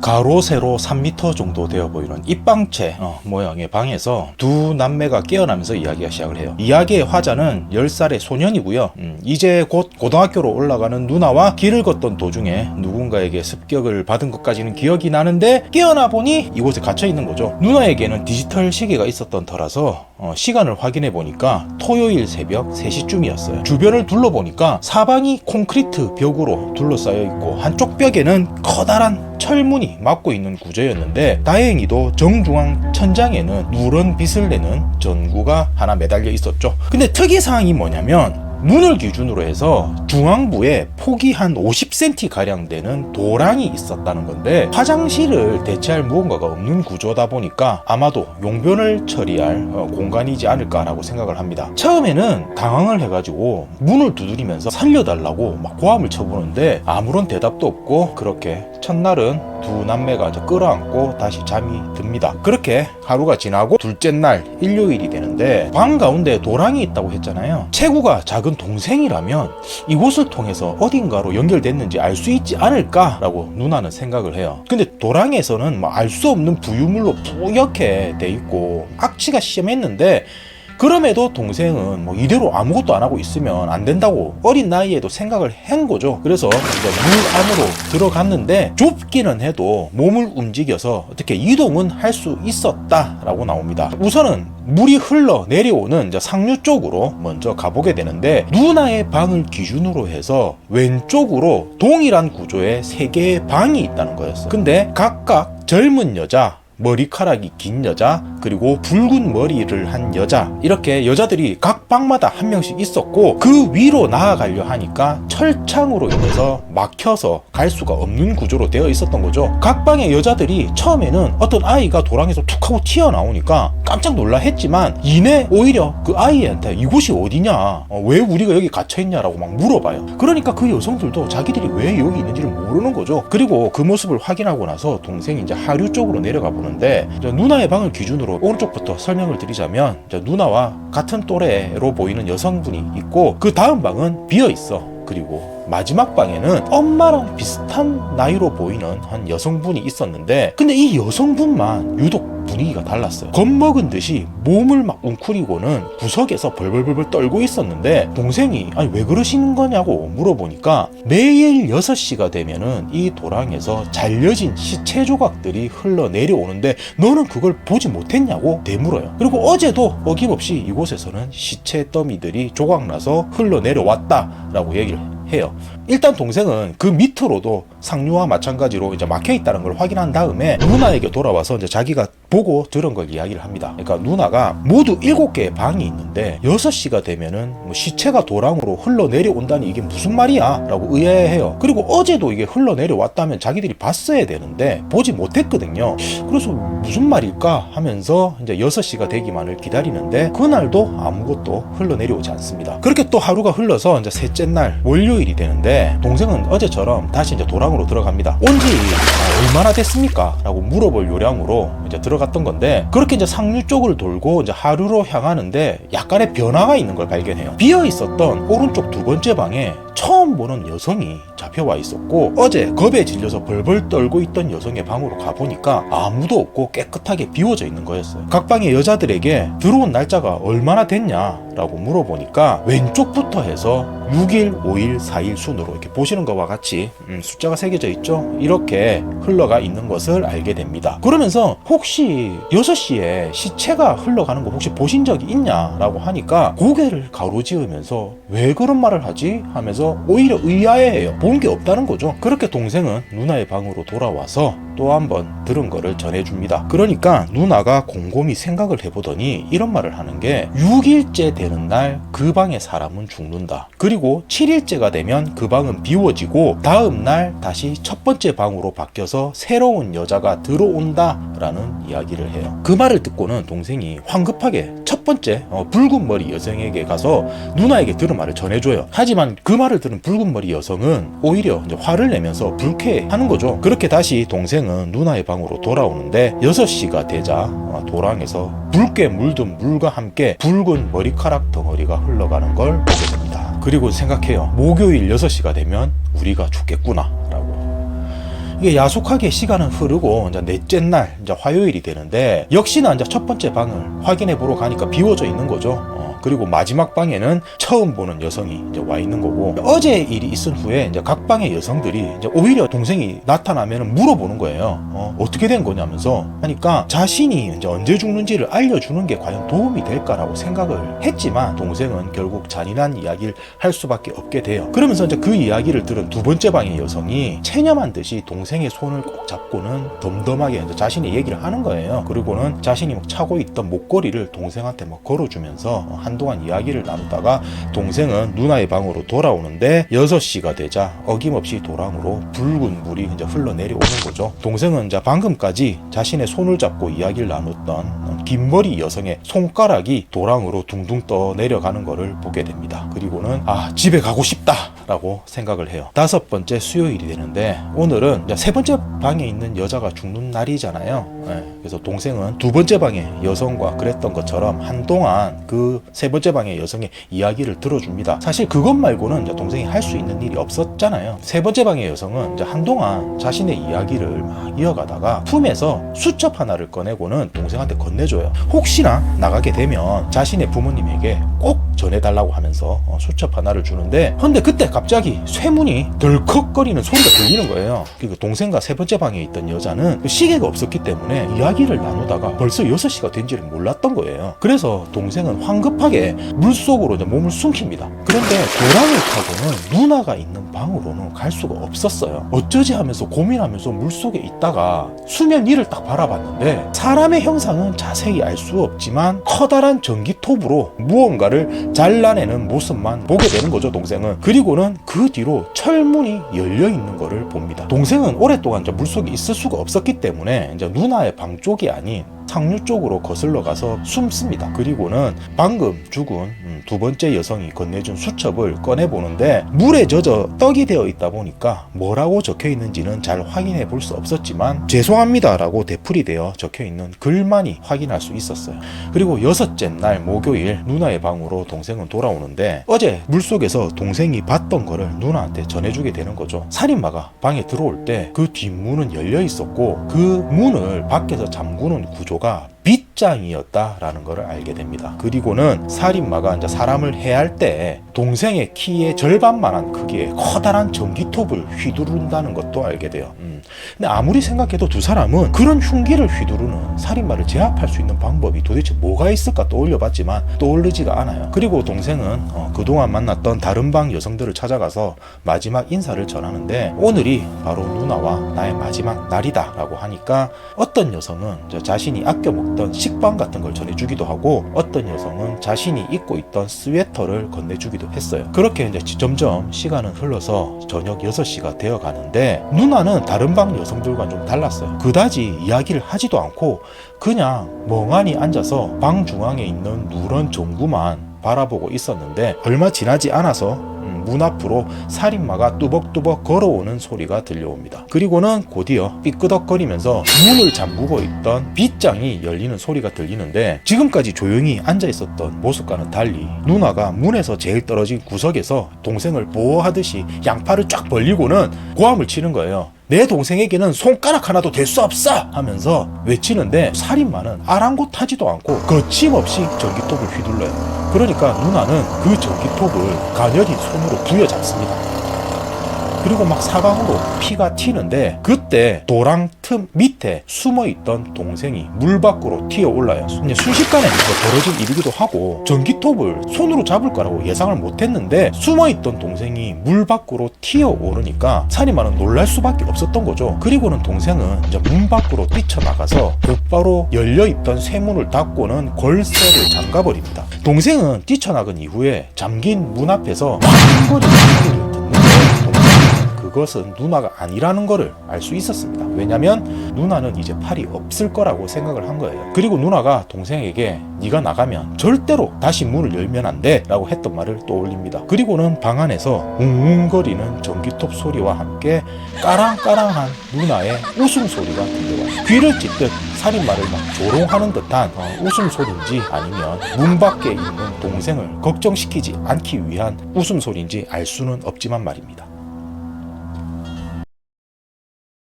가로 세로 3m 정도 되어 보이는 입방체 모양의 방에서 두 남매가 깨어나면서 이야기가 시작을 해요. 이야기의 화자는 10살의 소년이고요. 이제 곧 고등학교로 올라가는 누나와 길을 걷던 도중에 누군가에게 습격을 받은 것까지는 기억이 나는데 깨어나 보니 이곳에 갇혀 있는 거죠. 누나에게는 디지털 시계가 있었던 터라서 시간을 확인해 보니까 토요일 새벽 3시쯤이었어요. 주변을 둘러보니까 사방이 콘크리트 벽으로 둘러싸여 있고 한쪽 벽에는 커다란 철문이 막고 있는 구조였는데 다행히도 정중앙 천장에는 누런 빛을 내는 전구가 하나 매달려 있었죠. 근데 특이사항이 뭐냐면 문을 기준으로 해서 중앙부에 폭이 한 50cm 가량 되는 도랑이 있었다는 건데 화장실을 대체할 무언가가 없는 구조다 보니까 아마도 용변을 처리할 공간이지 않을까라고 생각을 합니다. 처음에는 당황을 해가지고 문을 두드리면서 살려달라고 막 고함을 쳐보는데 아무런 대답도 없고 그렇게 첫날은 두 남매가 끌어안고 다시 잠이 듭니다. 그렇게 하루가 지나고 둘째 날 일요일이 되는데 방 가운데 도랑이 있다고 했잖아요. 체구가 작은 동생이라면 이곳을 통해서 어딘가로 연결됐는지 알 수 있지 않을까라고 누나는 생각을 해요. 근데 도랑에서는 알 수 없는 부유물로 뿌옇게 돼 있고 악취가 심했는데 그럼에도 동생은 이대로 아무것도 안 하고 있으면 안 된다고 어린 나이에도 생각을 한 거죠. 그래서 이제 물 안으로 들어갔는데 좁기는 해도 몸을 움직여서 어떻게 이동은 할 수 있었다라고 나옵니다. 우선은 물이 흘러 내려오는 상류 쪽으로 먼저 가보게 되는데 누나의 방을 기준으로 해서 왼쪽으로 동일한 구조의 3개의 방이 있다는 거였어요. 근데 각각 젊은 여자, 머리카락이 긴 여자, 그리고 붉은 머리를 한 여자, 이렇게 여자들이 각 방마다 한 명씩 있었고 그 위로 나아가려 하니까 철창으로 인해서 막혀서 갈 수가 없는 구조로 되어 있었던 거죠. 각 방의 여자들이 처음에는 어떤 아이가 도랑에서 툭 하고 튀어나오니까 깜짝 놀라 했지만 이내 오히려 그 아이한테 이곳이 어디냐, 왜 우리가 여기 갇혀있냐라고 막 물어봐요. 그러니까 그 여성들도 자기들이 왜 여기 있는지를 모르는 거죠. 그리고 그 모습을 확인하고 나서 동생이 이제 하류 쪽으로 내려가 보는 데 누나의 방을 기준으로 오른쪽부터 설명을 드리자면 누나와 같은 또래로 보이는 여성분이 있고 그 다음 방은 비어 있어. 그리고 마지막 방에는 엄마랑 비슷한 나이로 보이는 한 여성분이 있었는데 근데 이 여성분만 유독 분위기가 달랐어요. 겁먹은 듯이 몸을 막 웅크리고는 구석에서 벌벌벌 떨고 있었는데 동생이 아니 왜 그러시는 거냐고 물어보니까 매일 6시가 되면은 이 도랑에서 잘려진 시체 조각들이 흘러내려오는데 너는 그걸 보지 못했냐고 되물어요. 그리고 어제도 어김없이 이곳에서는 시체 더미들이 조각나서 흘러내려왔다라고 얘기를 해요. 일단 동생은 그 밑으로도 상류와 마찬가지로 이제 막혀 있다는 걸 확인한 다음에 누나에게 돌아와서 이제 자기가 보고 들은 걸 이야기를 합니다. 그러니까 누나가 모두 7개의 방이 있는데 6시가 되면은 시체가 도랑으로 흘러내려온다니 이게 무슨 말이야? 라고 의아해해요. 그리고 어제도 이게 흘러내려왔다면 자기들이 봤어야 되는데 보지 못했거든요. 그래서 무슨 말일까 하면서 이제 6시가 되기만을 기다리는데 그날도 아무것도 흘러내려오지 않습니다. 그렇게 또 하루가 흘러서 이제 셋째 날 월요일이 되는데 동생은 어제처럼 다시 이제 도랑으로 들어갑니다. 온지 얼마나 됐습니까? 라고 물어볼 요량으로 이제 들어갔던 건데 그렇게 이제 상류 쪽을 돌고 이제 하류로 향하는데 약간의 변화가 있는 걸 발견해요. 비어 있었던 오른쪽 두 번째 방에 처음 보는 여성이 잡혀와 있었고 어제 겁에 질려서 벌벌 떨고 있던 여성의 방으로 가보니까 아무도 없고 깨끗하게 비워져 있는 거였어요. 각 방의 여자들에게 들어온 날짜가 얼마나 됐냐라고 물어보니까 왼쪽부터 해서 6일, 5일, 4일 순으로 이렇게 보시는 것과 같이 숫자가 새겨져 있죠. 이렇게 흘러가 있는 것을 알게 됩니다. 그러면서 혹시 6시에 시체가 흘러가는 거 혹시 보신 적이 있냐라고 하니까 고개를 가로지으면서 왜 그런 말을 하지? 하면서 오히려 의아해해요. 본 게 없다는 거죠. 그렇게 동생은 누나의 방으로 돌아와서 또 한 번 들은 거를 전해줍니다. 그러니까 누나가 곰곰이 생각을 해보더니 이런 말을 하는 게 6일째 되는 날 그 방의 사람은 죽는다. 그리고 7일째가 되면 그 방은 비워지고 다음 날 다시 첫 번째 방으로 바뀌어서 새로운 여자가 들어온다 라는 이야기를 해요. 그 말을 듣고는 동생이 황급하게 첫 번째 붉은 머리 여성에게 가서 누나에게 들은 말을 전해줘요. 하지만 그 말을 들은 붉은 머리 여성은 오히려 이제 화를 내면서 불쾌해하는 거죠. 그렇게 다시 동생은 누나의 방으로 돌아오는데 6시가 되자 도랑에서 붉게 물든 물과 함께 붉은 머리카락 덩어리가 흘러가는 걸 보게 됩니다. 그리고 생각해요. 목요일 6시가 되면 우리가 죽겠구나 라고. 이게 야속하게 시간은 흐르고 이제 넷째 날 이제 화요일이 되는데 역시나 이제 첫 번째 방을 확인해 보러 가니까 비워져 있는 거죠. 그리고 마지막 방에는 처음 보는 여성이 이제 와 있는 거고, 어제 일이 있은 후에 이제 각 방의 여성들이 이제 오히려 동생이 나타나면 물어보는 거예요. 어떻게 된 거냐면서 하니까 자신이 이제 언제 죽는지를 알려주는 게 과연 도움이 될까라고 생각을 했지만 동생은 결국 잔인한 이야기를 할 수밖에 없게 돼요. 그러면서 이제 그 이야기를 들은 두 번째 방의 여성이 체념한 듯이 동생의 손을 꼭 잡고는 덤덤하게 이제 자신의 얘기를 하는 거예요. 그리고는 자신이 막 차고 있던 목걸이를 동생한테 막 걸어주면서 한동안 이야기를 나누다가 동생은 누나의 방으로 돌아오는데 6시가 되자 어김없이 도랑으로 붉은 물이 이제 흘러내려오는 거죠. 동생은 이제 방금까지 자신의 손을 잡고 이야기를 나눴던 긴 머리 여성의 손가락이 도랑으로 둥둥 떠 내려가는 것을 보게 됩니다. 그리고는 집에 가고 싶다 라고 생각을 해요. 5번째 수요일이 되는데 오늘은 이제 3번째 방에 있는 여자가 죽는 날이잖아요. 그래서 동생은 2번째 방의 여성과 그랬던 것처럼 한동안 그 3번째 방의 여성의 이야기를 들어줍니다. 사실 그것 말고는 이제 동생이 할 수 있는 일이 없었잖아요. 3번째 방의 여성은 이제 한동안 자신의 이야기를 막 이어가다가 품에서 수첩 하나를 꺼내고는 동생한테 건네줘요. 혹시나 나가게 되면 자신의 부모님에게 꼭 전해달라고 하면서 수첩 하나를 주는데, 근데 그때 갑자기 쇠문이 덜컥거리는 소리가 들리는 거예요. 그리고 동생과 3번째 방에 있던 여자는 시계가 없었기 때문에 이야기를 나누다가 벌써 6시가 된지를 몰랐던 거예요. 그래서 동생은 황급하게 물속으로 몸을 숨깁니다. 그런데 도랑을 타고는 누나가 있는 방으로는 갈 수가 없었어요. 어쩌지 하면서 고민하면서 물속에 있다가 수면 위를 딱 바라봤는데 사람의 형상은 자세히 알 수 없지만 커다란 전기톱으로 무언가를 잘라내는 모습만 보게 되는 거죠, 동생은. 그리고는 그 뒤로 철문이 열려있는 거를 봅니다. 동생은 오랫동안 물속에 있을 수가 없었기 때문에 이제 누나의 방 쪽이 아닌 상류 쪽으로 거슬러 가서 숨습니다. 그리고는 방금 죽은 2번째 여성이 건네준 수첩을 꺼내보는데 물에 젖어 떡이 되어 있다 보니까 뭐라고 적혀 있는지는 잘 확인해 볼 수 없었지만 죄송합니다 라고 대풀이 되어 적혀 있는 글만이 확인할 수 있었어요. 그리고 6째 날 목요일 누나의 방으로 동생은 돌아오는데 어제 물속에서 동생이 봤던 거를 누나한테 전해주게 되는 거죠. 살인마가 방에 들어올 때 그 뒷문은 열려 있었고 그 문을 밖에서 잠그는 구조가 빗장이었다라는 것을 알게 됩니다. 그리고는 살인마가 이제 사람을 해할 때 동생의 키의 절반만한 크기의 커다란 전기톱을 휘두른다는 것도 알게 돼요. 근데 아무리 생각해도 두 사람은 그런 흉기를 휘두르는 살인마를 제압할 수 있는 방법이 도대체 뭐가 있을까 떠올려봤지만 떠오르지가 않아요. 그리고 동생은 그동안 만났던 다른 방 여성들을 찾아가서 마지막 인사를 전하는데 오늘이 바로 누나와 나의 마지막 날이다 라고 하니까 어떤 여성은 자신이 아껴 먹던 식빵 같은 걸 전해주기도 하고 어떤 여성은 자신이 입고 있던 스웨터를 건네주기도 했어요. 그렇게 이제 점점 시간은 흘러서 저녁 6시가 되어 가는데 누나는 다른 방 여성들과 좀 달랐어요. 그다지 이야기를 하지도 않고 그냥 멍하니 앉아서 방 중앙에 있는 누런 전구만 바라보고 있었는데 얼마 지나지 않아서 문 앞으로 살인마가 뚜벅뚜벅 걸어오는 소리가 들려옵니다. 그리고는 곧이어 삐끄덕거리면서 문을 잠그고 있던 빗장이 열리는 소리가 들리는데 지금까지 조용히 앉아있었던 모습과는 달리 누나가 문에서 제일 떨어진 구석에서 동생을 보호하듯이 양팔을 쫙 벌리고는 고함을 치는 거예요. 내 동생에게는 손가락 하나도 될 수 없어! 하면서 외치는데 살인마는 아랑곳하지도 않고 거침없이 전기톱을 휘둘러요. 그러니까 누나는 그 전기톱을 가녀린 손으로 부여잡습니다. 그리고 막 사방으로 피가 튀는데 그때 도랑 틈 밑에 숨어있던 동생이 물 밖으로 튀어 올라요. 순식간에 벌어진 일이기도 하고 전기톱을 손으로 잡을 거라고 예상을 못했는데 숨어있던 동생이 물 밖으로 튀어 오르니까 살인마는 놀랄 수밖에 없었던 거죠. 그리고는 동생은 이제 문 밖으로 뛰쳐나가서 곧바로 열려있던 쇠문을 닫고는 걸쇠를 잠가버립니다. 동생은 뛰쳐나간 이후에 잠긴 문 앞에서 꽝거리는 소리를 듣는데 그것은 누나가 아니라는 것을 알 수 있었습니다. 왜냐면 누나는 이제 팔이 없을 거라고 생각을 한 거예요. 그리고 누나가 동생에게 네가 나가면 절대로 다시 문을 열면 안 돼 라고 했던 말을 떠올립니다. 그리고는 방 안에서 웅웅거리는 전기톱 소리와 함께 까랑까랑한 누나의 웃음소리가 들려와요. 귀를 찢듯 살인마를 막 조롱하는 듯한 웃음소리인지 아니면 문 밖에 있는 동생을 걱정시키지 않기 위한 웃음소리인지 알 수는 없지만 말입니다.